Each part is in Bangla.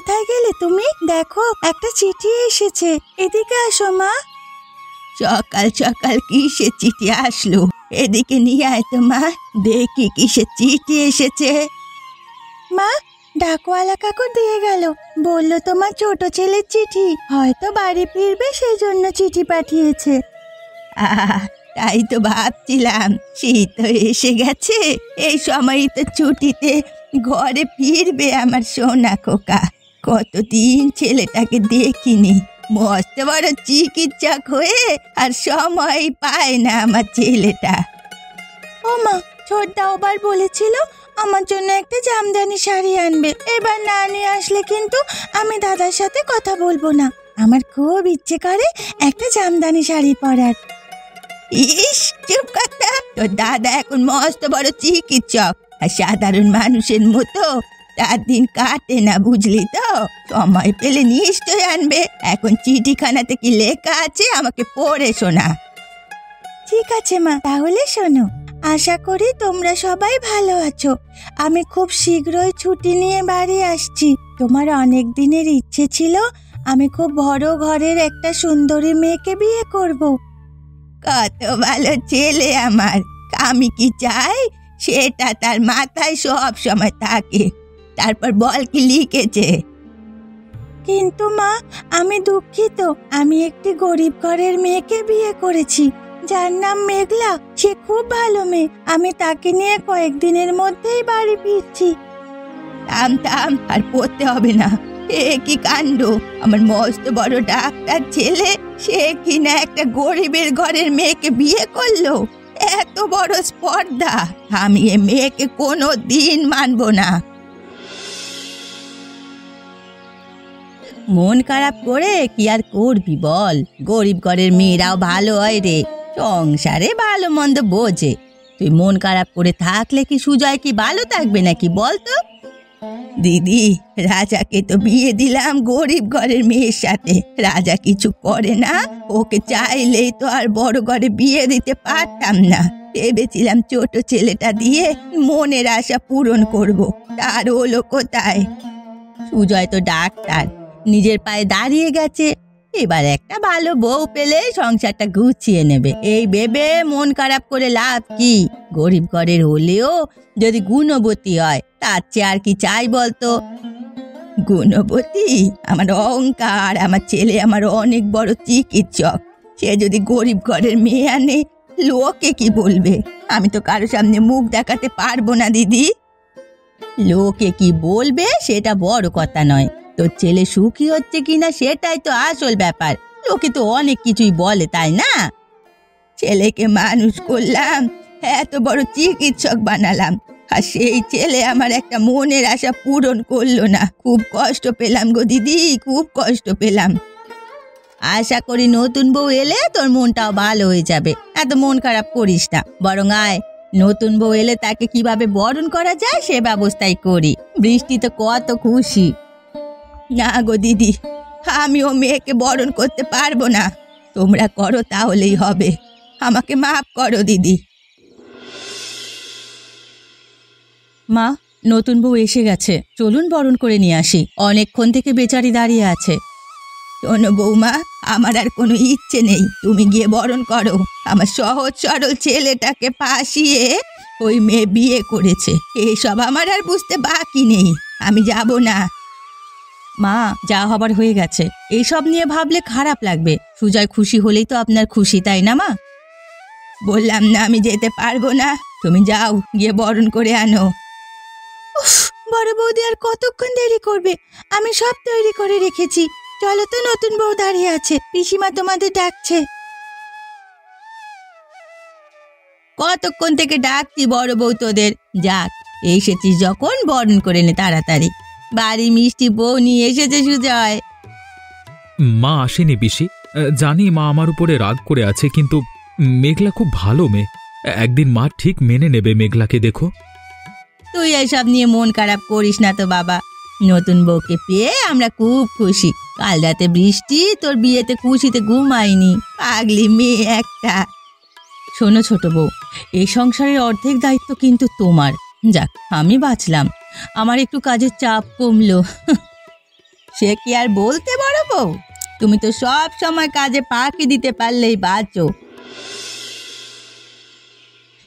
কোথায় গেলে তুমি? দেখো একটা চিঠি এসেছে, এদিকে আসো মা। সকাল সকাল কিসের চিঠি আসলো? এদিকে নিয়ে আয় তো মা, দেখি কিসের চিঠি এসেছে। মা, ডাকওয়ালা কাকু দিয়ে গেল, বললো তোমার ছোট ছেলের চিঠি, হয়তো বাড়ি ফিরবে সেই জন্য চিঠি পাঠিয়েছে। তাই তো ভাবছিলাম, শীত তো এসে গেছে, এই সময়ই তো ছুটিতে ঘরে ফিরবে আমার সোনা খোকা। কতদিন ছেলেটাকে দেখিনি, মস্ত বড় চিকিৎসক হয়ে আর সময় পায় না আমার ছেলেটা। ও মা, ছোটদা আবার বলেছিল আমার জন্য একটা জামদানি শাড়ি আনবে, এবার না নিয়ে আসলে কিন্তু আমি দাদার সাথে কথা বলবো না। আমার খুব ইচ্ছে করে একটা জামদানি শাড়ি পরার। ইস, চুপ কথা, তোর দাদা এখন মস্ত বড় চিকিৎসক, আর সাধারণ মানুষের মতো তার দিন কাটে না, বুঝলি তো? সময় পেলে নিশ্চয় আনবে। এখন চিঠিখানাতে কি লেখা আছে আমাকে পড়ে শোনা। ঠিক আছে মা, তাহলে শোনো। আশা করি তোমরা সবাই ভালো আছো। আমি খুব শীঘ্রই ছুটি নিয়ে বাড়ি আসছি। তোমার অনেক দিনের ইচ্ছে ছিল আমি খুব বড় ঘরের একটা সুন্দরী মেয়েকে বিয়ে করব। কত ভালো ছেলে আমার, আমি কি চাই সেটা তার মাথায় সব সময় থাকে। তারপর বল কি লিখেছে? কিন্তু মা, আমি দুঃখিত, আমি একটি গরিব ঘরের মেয়েকে বিয়ে করেছি, যার নাম মেঘলা। সে খুব ভালো মেয়ে, আমি তাকে নিয়ে কয়েকদিনের মধ্যেই বাড়ি ফিরছি। থাম থাম, আর পড়তে হবে না। এ কি কাণ্ড! আমার মস্ত বড় ডাক্তার ছেলে, সে কিনা একটা গরিবের ঘরের মেয়েকে বিয়ে করলো। এত বড় স্পর্ধা! আমি এ মেয়েকে কোনো দিন মানব না। মন খারাপ করে কি আর করবি বল? গরিব ঘরের মেয়েরাও ভালো হয় রে, সংসারে ভালো মন্দ বোঝে। তুই মন খারাপ করে থাকলে কি সুজয় কি ভালো থাকবে নাকি বলতো? দিদি, রাজাকে তো বিয়ে দিলাম গরিব ঘরের মেয়ের সাথে, রাজা কিছু করে না। ওকে চাইলেই তো আর বড় ঘরে বিয়ে দিতে পারতাম না। ভেবেছিলাম ছোট ছেলেটা দিয়ে মনের আশা পূরণ করব, তার হলো কোথায়? সুজয় তো ডাক্তার, নিজের পায়ে দাঁড়িয়ে গেছে, এবার একটা ভালো বউ পেলে সংসারটা গুছিয়ে নেবে। এই ভেবে মন খারাপ করে লাভ কি? গরিব ঘরের হলেও যদি গুণবতী হয়, তার চেয়ে আর কি চাই বলতো? গুণবতী? আমার অহংকার। আমার ছেলে আমার অনেক বড় চিকিৎসক, সে যদি গরিব ঘরের মেয়ে আনে, লোকে কি বলবে? আমি তো কারো সামনে মুখ দেখাতে পারবো না দিদি। লোকে কি বলবে সেটা বড় কথা নয়, তোর ছেলে সুখী হচ্ছে কিনা সেটাই তো আসল ব্যাপার। লোকে তো অনেক কিছুই বলে, তাই না? ছেলেকে মানুষ করলাম, এত বড় চিকিৎসক বানালাম, আর সেই ছেলে আমার একটা মনের আশা পূরণ করলো না। খুব কষ্ট পেলাম গো দিদি, খুব কষ্ট পেলাম। আশা করি নতুন বউ এলে তোর মনটাও ভালো হয়ে যাবে। এত মন খারাপ করিস না, বরং আয়, নতুন বউ এলে তাকে কিভাবে বরণ করা যায় সে ব্যবস্থাই করি। বৃষ্টি তো কত খুশি। না গো দিদি, আমি ও মেয়েকে বরণ করতে পারবো না। তোমরা করো তাহলেই হবে, আমাকে মাফ করো দিদি। মা, নতুন বউ এসে গেছে, চলুন বরণ করে নিয়ে আসি। অনেকক্ষণ থেকে বেচারি দাঁড়িয়ে আছে। শোনো বৌমা, আমার আর কোনো ইচ্ছে নেই, তুমি গিয়ে বরণ করো। আমার সহজ সরল ছেলেটাকে ফাঁসিয়ে ওই মেয়ে বিয়ে করেছে, এসব আমার আর বুঝতে বাকি নেই। আমি যাব না। মা, যা হবার হয়ে গেছে, এইসব নিয়ে ভাবলে খারাপ লাগবে। সুজয় খুশি হলেই তো আপনার খুশি, তাই না মা? বললাম না আমি যেতে পারবো না, তুমি যাও, গিয়ে বরণ করে আনো। বড় বৌদি আর কতক্ষণ দেরি করবে? আমি সব তৈরি করে রেখেছি। চলো তো, নতুন বউ দাঁড়িয়ে আছে, পিসিমা তোমাদের ডাকছে। কতক্ষণ থেকে ডাকছি বড় বউ তোদের। যাক, এসেছিস যখন বরণ করে নে তাড়াতাড়ি। বাড়ি মিষ্টি বউ নিয়ে এসেছে সুজয়। মা আসেনি পিসি, জানি মা আমার উপরে রাগ করে আছে, কিন্তু মেঘলা খুব ভালো মেয়ে, একদিন মা ঠিক মেনে নেবে মেঘলাকে। দেখো, তুই এসব নিয়ে মন খারাপ করিস না তো বাবা। নতুন বউকে পেয়ে আমরা খুব খুশি। কাল রাতে বৃষ্টি তোর বিয়েতে খুশিতে ঘুমায়নি, পাগলি মেয়ে একটা। শোনো ছোট বউ, এই সংসারের অর্ধেক দায়িত্ব কিন্তু তোমার। যাক, আমি বাঁচলাম, আমার একটু কাজের চাপ কমলো। সে কি আর বলতে বড় বউ? তুমি তো সব সময় কাজে ফাঁকি দিতে পারলেই বাঁচো।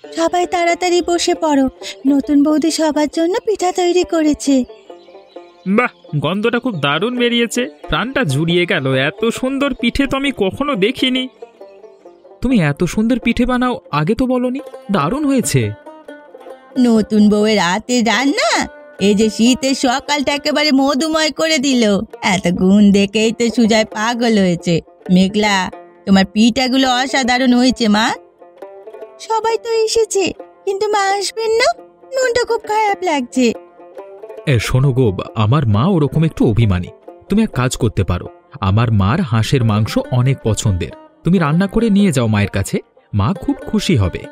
সবাই তাড়াতাড়ি বসে পড়ো, নতুন বৌদি সবার জন্য পিঠা তৈরি করেছে। বাহ, গন্ধটা খুব দারুণ বেরিয়েছে, প্রাণটা জুড়িয়ে গেল। এত সুন্দর পিঠে তো আমি কখনো দেখিনি। তুমি এত সুন্দর পিঠে বানাও, আগে তো বলনি। দারুণ হয়েছে। নতুন বউয়ের হাতের রান্না এই যে শীতের সকালটা একেবারে মধুময় করে দিল। এত গুণ দেখেই তো সুজয় পাগল হয়েছে। মেঘলা, তোমার পিঠাগুলো অসাধারণ হয়েছে মা। সবাই তো এসেছে, কিন্তু মা আসবেন না, মনটা খুব খারাপ লাগছে। শোনো গো, আমার মা ওরকম একটু অভিমানী। তুমি এক কাজ করতে পারো, আমার মার হাঁসের মাংস অনেক পছন্দের, তুমি রান্না করে নিয়ে যাও মায়ের কাছে, মা খুব খুশি হবে।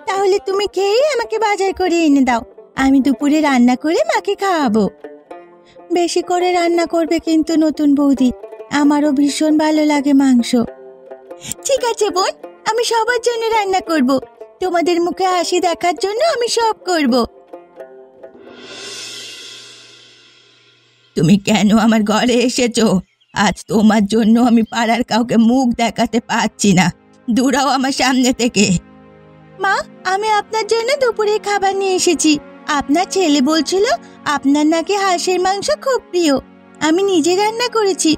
তাহলে তুমি খেয়ে আমাকে বাজার করে এনে দাও, আমি দুপুরে রান্না করে মাকে খাওয়াবো। বেশি করে রান্না করবে কিন্তু নতুন বৌদি, আমারও ভীষণ ভালো লাগে মাংস। ঠিক আছে বোন, আমি সবার জন্য রান্না করব, তোমাদের মুখে হাসি দেখার জন্য আমি সব করব। তুমি কেন আমার ঘরে এসেছো? আজ তোমার জন্য আমি পাড়ার কাউকে মুখ দেখাতে পারছি না, দূরাও আমার সামনে থেকে। মা, আমি আপনার জন্য দুপুরে খাবার নিয়ে এসেছি। আপনার ছেলে বলছিল আপনার নাকি হাঁসের মাংস খুব প্রিয়। আমি নিজে রান্না করেছি,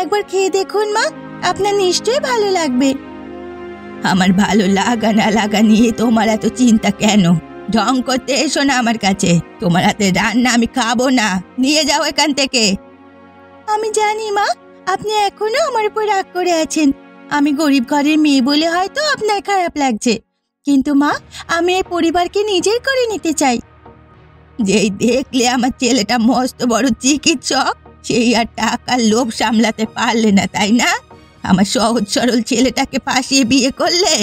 একবার খেয়ে দেখুন মা, আপনার নিশ্চয়ই ভালো লাগবে। আমার ভালো লাগা না লাগা নিয়ে তোমার এত চিন্তা কেন? ঢং করতে এসো না আমার কাছে, তোমার হাতে রান্না আমি খাবো না, নিয়ে যাও এখান থেকে। আমি জানি মা, আপনি এখনো আমার উপর রাগ করে আছেন। আমি গরিব ঘরের মেয়ে বলে হয়তো আপনার খারাপ লাগছে, কিন্তু মা, আমি এই পরিবারকে নিজের করে নিতে চাই। যেই দেখলে আমার ছেলেটা মস্ত বড় চিকিৎসক, সেই আর টাকার লোভ সামলাতে পারলে না, তাই না? আমার সহজ সরল ছেলেটাকে ফাঁসিয়ে বিয়ে করলে।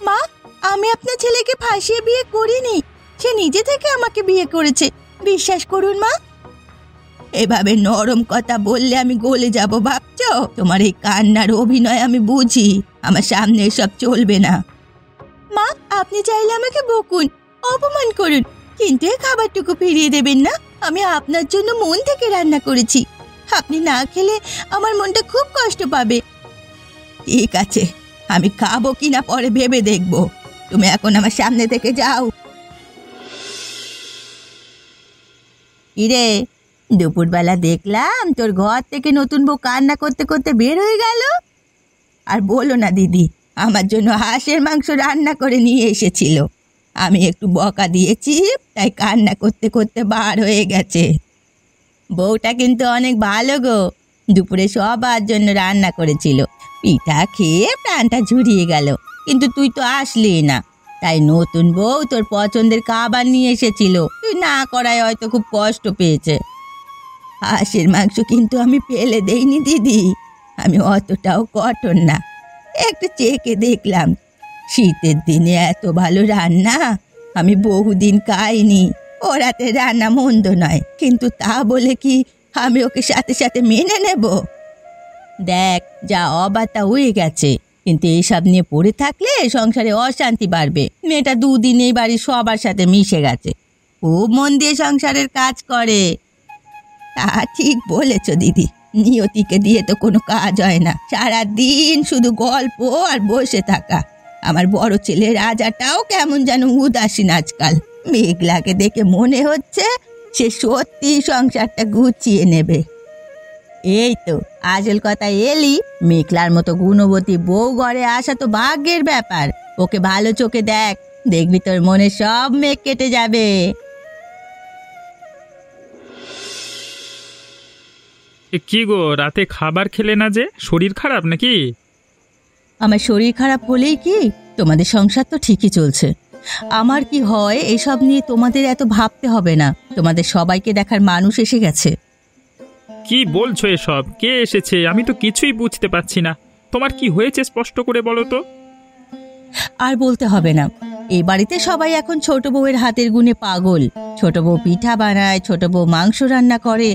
মা, আমি আপনার ছেলেকে ফাঁসিয়ে বিয়ে করিনি, সে নিজে থেকে আমাকে বিয়ে করেছে, বিশ্বাস করুন মা। এভাবে নরম কথা বললে আমি গলে যাব ভাবছো? তোমার এই কান্নার অভিনয় আমি বুঝি, আমার সামনে এসব চলবে না। মা, আপনি চাইলে আমাকে বকুন, অপমান করুন, কিন্তু এই খাবারটুকু ফিরিয়ে দেবেন না। আমি আপনার জন্য মন থেকে রান্না করেছি, আপনি না খেলে আমার মনটা খুব কষ্ট পাবে। ঠিক আছে, আমি খাবো কিনা পরে ভেবে দেখব, তুমি এখন আমার সামনে থেকে যাও। কিরে, দুপুরবেলা দেখলাম তোর ঘর থেকে নতুন বউ কান্না করতে করতে বের হয়ে গেল। আর বলো না দিদি, আমার জন্য হাঁসের মাংস রান্না করে নিয়ে এসেছিল, আমি একটু বকা দিয়েছি, তাই কান্না করতে করতে বার হয়ে গেছে। বউটা কিন্তু অনেক ভালো গো, দুপুরে সবার জন্য রান্না করেছিল, পিঠা খেয়ে প্রাণটা ঝুরিয়ে গেল, কিন্তু তুই তো আসলি না, তাই নতুন বউ তোর পছন্দের খাবার নিয়ে এসেছিল, তুই না করায় হয়তো খুব কষ্ট পেয়েছে। হাঁসের মাংস কিন্তু আমি ফেলে দেইনি দিদি, আমি অতটাও কঠোর না, একটু চেখে দেখলাম। শীতের দিনে এত ভালো রান্না আমি বহুদিন খাইনি। ওর হাতে রান্না মন্দ নয়, কিন্তু তা বলে কি আমি ওকে সাথে সাথে মেনে নেব? দেখ, যা অবাতা হয়ে গেছে, কিন্তু এইসব নিয়ে পড়ে থাকলে সংসারে অশান্তি বাড়বে। মেয়েটা দুদিন এই বাড়ির সবার সাথে মিশে গেছে, খুব মন দিয়ে সংসারের কাজ করে। তা ঠিক বলেছ দিদি, নিয়তিকে দিয়ে তো কোনো কাজ হয় না, সারাদিন শুধু গল্প আর বসে থাকা। আমার বড় ছেলে রাজাটাও কেমন যেন উদাসীন আজকাল। মেঘলাকে দেখে মনে হচ্ছে সে সত্যি সংসারটা গুছিয়ে নেবে। এই তো আসল কথা এলি, মেঘলার মতো গুণবতী বউ ঘরে আসা তো ভাগ্যের ব্যাপার। ওকে ভালো চোখে দেখ, দেখবি তোর মনে সব মেঘ কেটে যাবে। কি গো, রাতে খাবার খেলে না যে? শরীর খারাপ নাকি? আমার শরীর খারাপ হলেই কি, তোমাদের সংসার তো ঠিকই চলছে। আমার কি হয় এসব নিয়ে তোমাদের এত ভাবতে হবে না, তোমাদের সবাইকে দেখার মানুষ এসে গেছে। কি বলছো এসব? কে এসেছে? আমি তো কিছুই বুঝতে পারছি না। তোমার কি হয়েছে স্পষ্ট করে বলো তো। আর বলতে হবে না, এই বাড়িতে সবাই এখন ছোট বউয়ের হাতের গুণে পাগল। ছোট বউ পিঠা বানায়, ছোট বউ মাংস রান্না করে,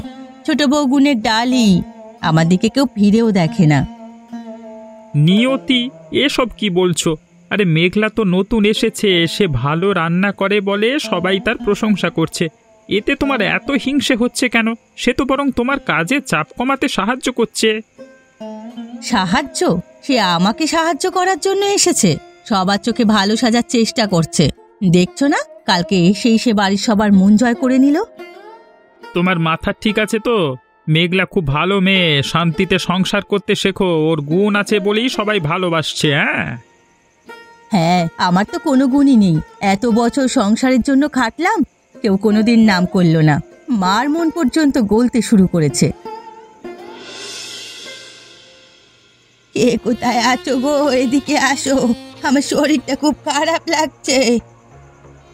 ছোট বউ গুণের ডালি। আমার দিকে কেউ ফিরেও দেখে না। নিয়তি, এসব কি বলছো? আরে মেঘলা তো নতুন এসেছে, সে ভালো রান্না করে বলে সবাই তার প্রশংসা করছে। এতে তোমার এত হিংসে হচ্ছে কেন? সে তো বরং তোমার কাজে চাপ কমাতে সাহায্য করছে। সাহায্য? সে আমাকে সাহায্য করার জন্য এসেছে, সবার চোখে ভালো সাজার চেষ্টা করছে। দেখছো না, কালকে এসেই সে বাড়ির সবার মন জয় করে নিল। তোমার মাথা ঠিক আছে তো? মেঘলা খুব ভালো মেয়ে, শান্তিতে সংসার করতে শেখো, ওর গুণ আছে বলেই সবাই ভালোবাসছে। হ্যাঁ, আমার তো কোনো গুণই নেই। এত বছর সংসারের জন্য খাটলাম, কেউ কোনোদিন নাম করলো না। মার মন পর্যন্ত গলতে শুরু করেছে। কে কোথায় আছো গো? এদিকে আসো, আমার শরীরটা খুব খারাপ লাগছে।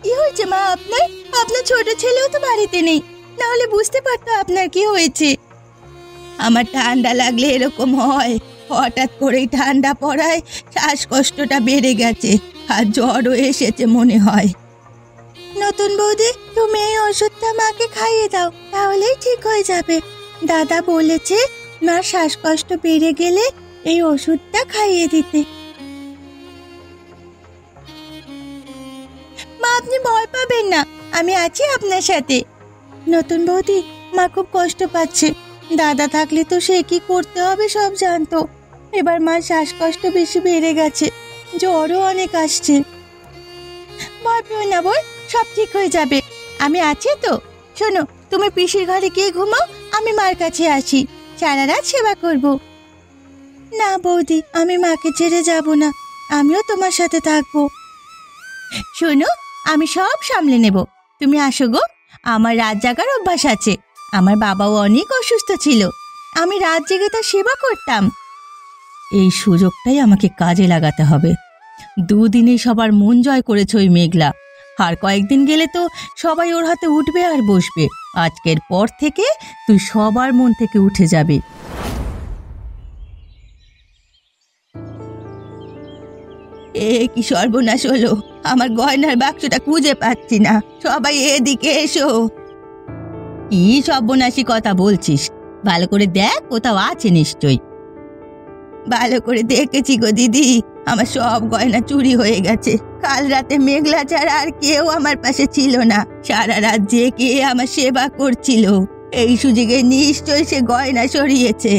কি হয়েছে মা আপনার? আপনার ছোট ছেলেও তো বাড়িতে নেই, না হলে বুঝতে পারতো আপনার কি হয়েছে। আমার ঠান্ডা লাগলে এরকম হয়, হঠাৎ করেই ঠান্ডা পড়ায় শ্বাসকষ্টটা বেড়ে গেছে, আর জ্বরও এসেছে মনে হয়। নতুন বৌদি, তুমি এই ওষুধটা মাকে খাইয়ে দাও, তাহলেই ঠিক হয়ে যাবে। দাদা বলেছে মার শ্বাসকষ্ট বেড়ে গেলে এই ওষুধটা খাইয়ে দিতে। মা, আপনি ভয় পাবেন না, আমি আছি আপনার সাথে। নতুন বৌদি, মা খুব কষ্ট পাচ্ছে। দাদা থাকলে তো সে কি করতে হবে সব জানতো। এবার মার শ্বাসকষ্ট বেশি বেড়ে গেছে, জ্বরও অনেক আসছে। ভয় পেও না বোন, সব ঠিক হয়ে যাবে, আমি আছি তো। শোনো, তুমি পিসির ঘরে গিয়ে ঘুমাও, আমি মার কাছে আসি, সারা রাত সেবা করব। না বৌদি, আমি মাকে ছেড়ে যাব না, আমিও তোমার সাথে থাকবো। শোনো, আমি সব সামলে নেব, তুমি আসো গো। আমার রাত জাগার অভ্যাস আছে, আমার বাবাও অনেক অসুস্থ ছিল, আমি রাত জেগে তার সেবা করতাম। এই সুযোগটাই আমাকে কাজে লাগাতে হবে। দুদিনে সবার মন জয় করেছে ওই মেঘলা, আর কয়েকদিন গেলে তো সবাই ওর হাতে উঠবে আর বসবে। আজকের পর থেকে তুই সবার মন থেকে উঠে যাবে। এ কি সর্বনাশ হলো, আমার গয়নার বাক্সটা খুঁজে পাচ্ছি না, সবাই এদিকে এসো। কি সর্বনাশী কথা বলছিস? ভালো করে দেখ, কোথাও আছে নিশ্চয়ই। ভালো করে দেখেছি গো দিদি, আমার সব গয়না চুরি হয়ে গেছে। কাল রাতে মেঘলা ছাড়া আর কেউ আমার পাশে ছিল না, সারা রাত জেগে আমার সেবা করছিল। এই সুযোগে নিশ্চয়ই সে গয়না সরিয়েছে।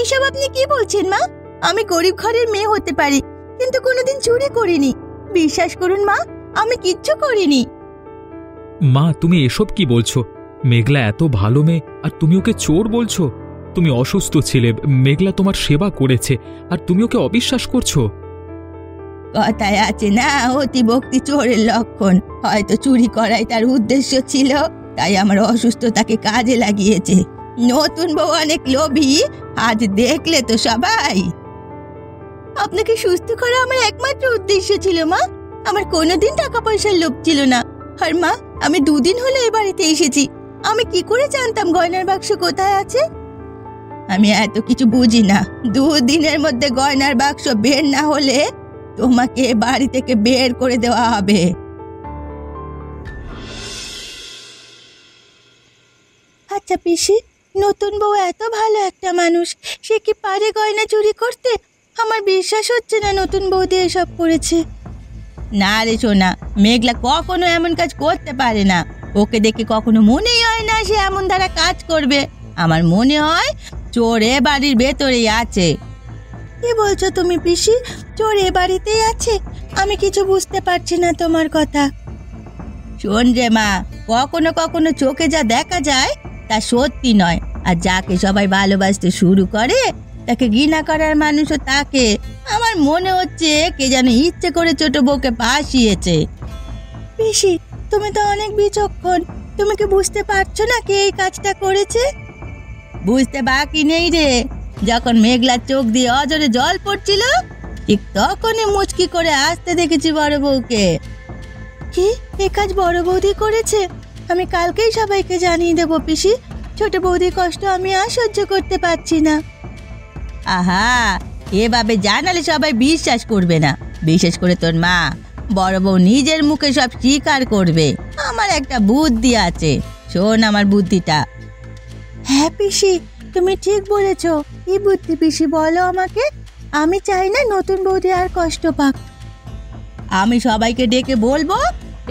এসব আপনি কি বলছেন মা? আমি গরিব ঘরের মেয়ে হতে পারি, কিন্তু কোনোদিন চুরি করিনি। বিশ্বাস করুন মা, আমি কিচ্ছু করিনি। মা, তুমি এসব কি বলছো? মেঘলা এত ভালো মেয়ে, আর তুমি ওকে চোর বলছো? তুমি অসুস্থ ছিলে, মেঘলা তোমার সেবা করেছে, আর তুমি ওকে অবিশ্বাস করছো? কথায় আছে না, অতিভক্তি চোরের লক্ষণ। হয়তো চুরি করাই তার উদ্দেশ্য ছিল, তাই আমার অসুস্থতাকে কাজে লাগিয়েছে। নতুন বউ অনেক লোভী, আজ দেখলে তো সবাই। আপনাকে সুস্থ করা আমার একমাত্র উদ্দেশ্য ছিল মা, আমার কোনোদিন টাকা পয়সার লোভ ছিল না। আর মা, আমি দুদিন হলো এই বাড়িতে এসেছি, আমি কি করে জানতাম গয়নার বাক্স কোথায় আছে? আমি এত কিছু বুঝি না। দুদিনের মধ্যে গয়নার বাক্স বের না হলে তোমাকে বাড়ি থেকে বের করে দেওয়া হবে। আচ্ছা পিসি, নতুন বউ এত ভালো একটা মানুষ, সে কি পারে গয়না চুরি করতে? আমার বিশ্বাস হচ্ছে না নতুন বৌদি এসব করেছে। না রে সোনা, মেঘলা কখনো এমন কাজ করতে পারে না। ওকে দেখে কখনো মনেই হয় না সে এমন দ্বারা কাজ করবে। আমার মনে হয় চোর এ বাড়ির ভেতরেই আছে। কি বলছো তুমি পিসি? চোর এ বাড়িতেই আছে? আমি কিছু বুঝতে পারছি না তোমার কথা। শোন রে মা, কখনো কখনো চোখে যা দেখা যায় তা সত্যি নয়, আর যাকে সবাই ভালোবাসতে শুরু করে তাকে ঘৃণা করার মানুষও তাকে। আমার মনে হচ্ছে কে যেন ইচ্ছে করে ছোট বউকে ফাঁসিয়েছে। পিসি, তুমি তো অনেক বিচক্ষণ, তুমি কি বুঝতে পারছো না কে এই কাজটা করেছে? বুঝতে বাকি নেই রে। যখন মেঘলার চোখ দিয়ে অজরে জল পড়ছিল, ঠিক তখনই মুচকি করে আসতে দেখেছি বড় বউকে। কি, এ কাজ বড় বৌদি করেছে? আমি কালকেই সবাইকে জানিয়ে দেবো পিসি। ছোট বৌদির কষ্ট আমি আর সহ্য করতে পারছি না। আহা, এভাবে জানালে সবাই বিশ্বাস করবে না, বিশেষ করে তোর মা। বড় বউ নিজের মুখে সব স্বীকার করবে। আমার একটা বুদ্ধি আছে, শোন আমার বুদ্ধিটা। হ্যাঁ পিসি, তুমি ঠিক বলেছ। কি বুদ্ধি পিসি, বলো আমাকে। আমি চাই না নতুন বৌদি আর কষ্ট পাক। আমি সবাইকে ডেকে বলবো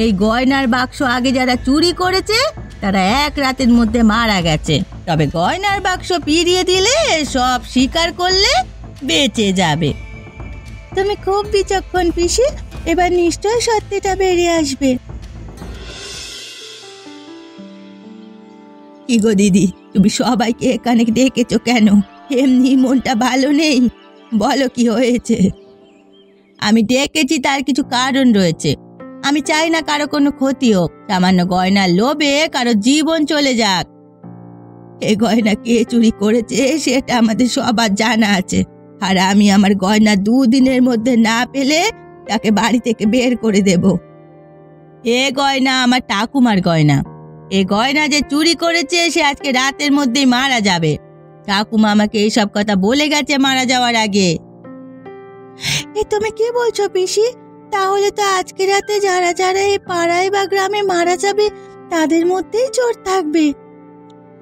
এই গয়নার বাক্স আগে যারা চুরি করেছে তারা এক রাতের মধ্যে মারা গেছে, তবে গয়নার বাক্স ফিরিয়ে দিলে সব স্বীকার করলে বেঁচে যাবে। তুমি খুব বিচক্ষণ পিসি, এবার নিশ্চয় সত্যিটা বেরিয়ে আসবে। কি গো দিদি, তুমি সবাইকে এখানে ডেকেছো কেন? এমনি মনটা ভালো নেই, বলো কি হয়েছে? আমি ডেকেছি তার কিছু কারণ রয়েছে। আমি চাই না কারো কোনো ক্ষতি হোক, সামান্য গয়নার লোভে কারো জীবন চলে যাক। এই গয়না কে চুরি করেছে সেটা আমাদের সবার জানা আছে, আর আমি আমার গয়না 2 দিনের মধ্যে না পেলে তাকে বাড়ি থেকে বের করে দেব। এ গয়না আমার ঠাকুমার গয়না। এ গয়না যে চুরি করেছে সে আজকে রাতের মধ্যেই মারা যাবে। ঠাকুমা আমাকে এইসব কথা বলে গেছে মারা যাওয়ার আগে। এ তুমি কি বলছো পিসি? তাহলে তো আজকে রাতে যারা যারা এই পাড়ায় বা গ্রামে মারা যাবে তাদের মধ্যেই চোর থাকবে।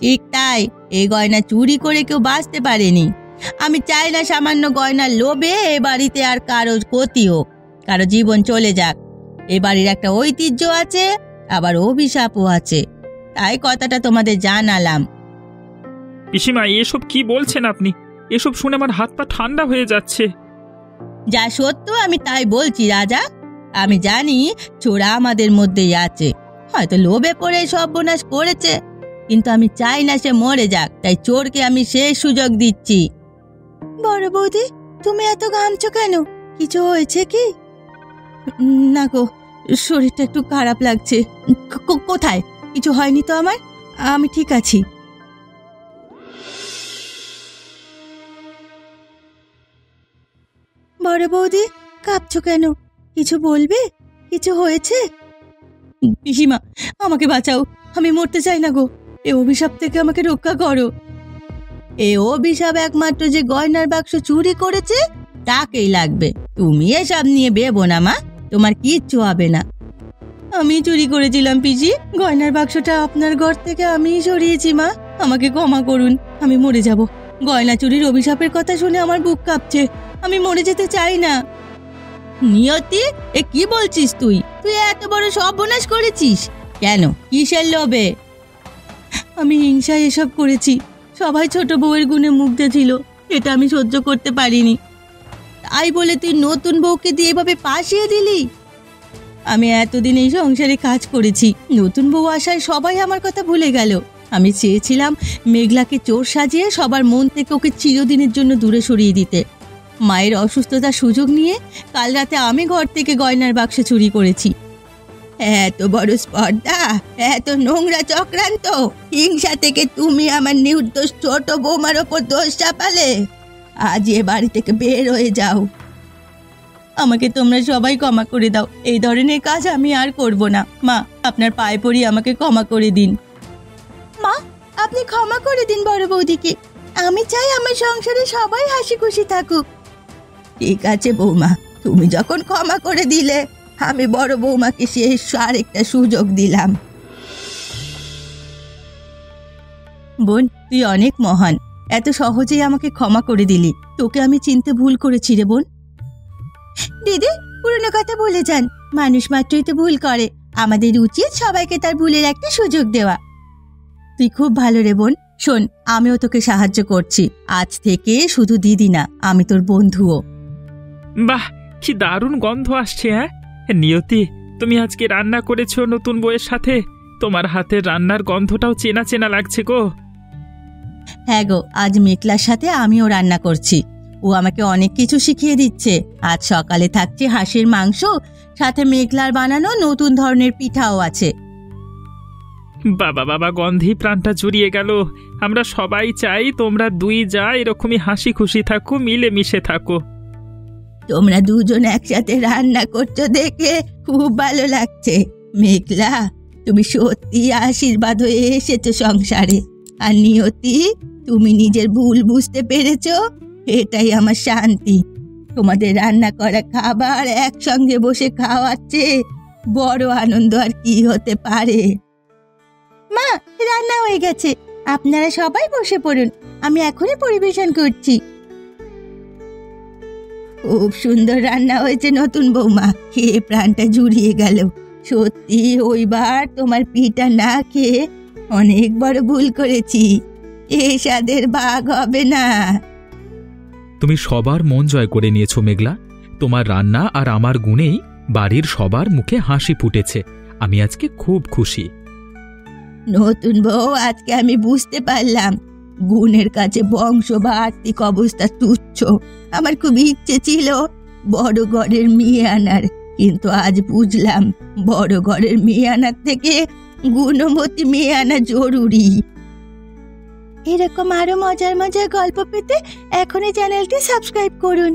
ঠিক তাই, এই গয়না চুরি করে কেউ বাঁচতে পারেনি। আমি চাই না সামান্য গয়নার লোভে এ বাড়িতে আর কারো ক্ষতি হোক, কারো জীবন চলে যাক। এ বাড়ির একটা ঐতিহ্য আছে, আবার অভিশাপও আছে, তাই কথাটা তোমাদের জানালাম। পিসিমা, এসব কি বলছেন আপনি? এসব শুনে আমার হাত পা ঠান্ডা হয়ে যাচ্ছে। যা সত্য আমি তাই বলছি রাজা। আমি জানি চোরা আমাদের মধ্যেই আছে, হয়তো লোভে পড়ে সর্বনাশ করেছে, কিন্তু আমি চাই না সে মরে যাক, তাই চোরকে আমি শেষ সুযোগ দিচ্ছি। বড় বৌদি, তুমি এত ঘামছো কেন? কিছু হয়েছে কি? না গো, শরীরটা একটু খারাপ লাগছে। কোথায়? কিছু হয়নি তো আমার, আমি ঠিক আছি। বড় বৌদি, কাঁপছো কেন? কিছু বলবে? কিছু হয়েছে? পিসিমা, আমাকে বাঁচাও, আমি মরতে চাই না গো। এ অভিশাপ থেকে আমাকে রক্ষা করো। এ অভিশাপ একমাত্র যে গয়নার বাক্স চুরি করেছে তাকেই লাগবে। তুমি এসব নিয়ে ভেবো না মা, তোমার কিচ্ছু হবে না। আমি চুরি করেছিলাম পিসি, গয়নার বাক্সটা আপনার ঘর থেকে আমিই সরিয়েছি মা, আমাকে ক্ষমা করুন। আমি মরে যাব। গয়না চুরির অভিশাপের কথা শুনে আমার বুক কাঁপছে, আমি মরে যেতে চাই না। নিয়তি, এ কি বলছিস তুই? তুই এত বড় সর্বনাশ করেছিস কেন? কিসের লোভে? আমি হিংসায় এসব করেছি। সবাই ছোট বউয়ের গুণে মুগ্ধ ছিল, এটা আমি সহ্য করতে পারিনি। তাই বলে তুই নতুন বউকে দিয়ে এভাবে পাশিয়ে দিলি? আমি এতদিন এই সংসারে কাজ করেছি, নতুন বউ আসায় সবাই আমার কথা ভুলে গেল। আমি চেয়েছিলাম মেঘলাকে চোর সাজিয়ে সবার মন থেকে ওকে চিরদিনের জন্য দূরে সরিয়ে দিতে। মায়ের অসুস্থতার সুযোগ নিয়ে কাল রাতে আমি ঘর থেকে গয়নার বাক্স চুরি করেছি। এত বড় স্পর্ধা, এত নোংরা চক্রান্ত, হিংসা থেকে তুমি আমার নির্দোষ ছোট বৌমার ওপর দোষ চাপালে। আজ এ বাড়ি থেকে বের হয়ে যাও। আমাকে তোমরা সবাই ক্ষমা করে দাও, এই ধরনের কাজ আমি আর করব না। মা, আপনার পায়ে পড়ি, আমাকে ক্ষমা করে দিন। মা, আপনি ক্ষমা করে দিন বড় বৌদিকে। আমি চাই আমার সংসারে সবাই হাসি খুশি থাকুক। ঠিক আছে বৌমা, তুমি যখন ক্ষমা করে দিলে, আমি বড় বৌমাকে শেষ আরেকটা সুযোগ দিলাম। বোন, তুই অনেক মহান, এত সহজেই আমাকে ক্ষমা করে দিলি। তোকে আমি চিনতে ভুল করেছি রে বোন। দিদি, পুরনো কথা ভুলে যান, মানুষ মাত্রই তো ভুল করে, আমাদের উচিত সবাইকে তার ভুলের একটা সুযোগ দেওয়া। তুই খুব ভালো রে বোন। শোন, আমিও তোকে সাহায্য করছি। আজ থেকে শুধু দিদি না, আমি তোর বন্ধুও। বাহ, কি দারুণ গন্ধ আসছে। হ্যাঁ নিয়তি, তুমি আজকে রান্না করেছো নতুন বউয়ের সাথে? তোমার হাতের রান্নার গন্ধটাও চেনা চেনা লাগছে গো। হ্যাঁ গো, আজ মেঘলার সাথে আমিও রান্না করছি। ও আমাকে অনেক কিছু শিখিয়ে দিচ্ছে। আজ সকালে থাকছে হাঁসের মাংস, সাথে মেঘলার বানানো নতুন ধরনের পিঠাও আছে। বাবা বাবা, গন্ধেই প্রাণটা জুড়িয়ে গেল। আমরা সবাই চাই তোমরা দুই যা এরকমই হাসি খুশি থাকো, মিলে মিশে থাকো। তোমরা দুজন একসাথে রান্না করছো দেখে খুব ভালো লাগছে। মেঘলা, তুমি সত্যি আশীর্বাদ হয়ে এসেছো সংসারে। আর নিয়তি, তুমি নিজের ভুল বুঝতে পেরেছো, এটাই আমার শান্তি। তোমাদের রান্না করা খাবার একসঙ্গে বসে খাওয়াচ্ছে বড় আনন্দ আর কি হতে পারে। মা, রান্না হয়ে গেছে, আপনারা সবাই বসে পড়ুন, আমি এখনই পরিবেশন করছি। খুব সুন্দর রান্না হয়েছে নতুন বৌমা, খেয়ে প্রাণটা জুড়িয়ে গেল। সত্যি ওইবার তোমার পিঠা না খেয়ে অনেক বড় ভুল করেছি। এ স্বাদের ভাগ হবে না। তুমি সবার মন জয় করে নিয়েছো মেঘলা। তোমার রান্না আর আমার গুণেই বাড়ির সবার মুখে হাসি ফুটেছে। আমি আজকে খুব খুশি। নতুন বউ, আজকে আমি বুঝতে পারলাম গুণের কাছে বংশ বা আর্থিক অবস্থা তুচ্ছ। আমার খুব ইচ্ছে ছিল বড় ঘরের মেয়ে আনার, কিন্তু আজ বুঝলাম বড় ঘরের মেয়ে আনার থেকে গুণবতী মেয়ে আনা জরুরি। এরকম আরো মজার মজার গল্প পেতে এখনই চ্যানেলটি সাবস্ক্রাইব করুন।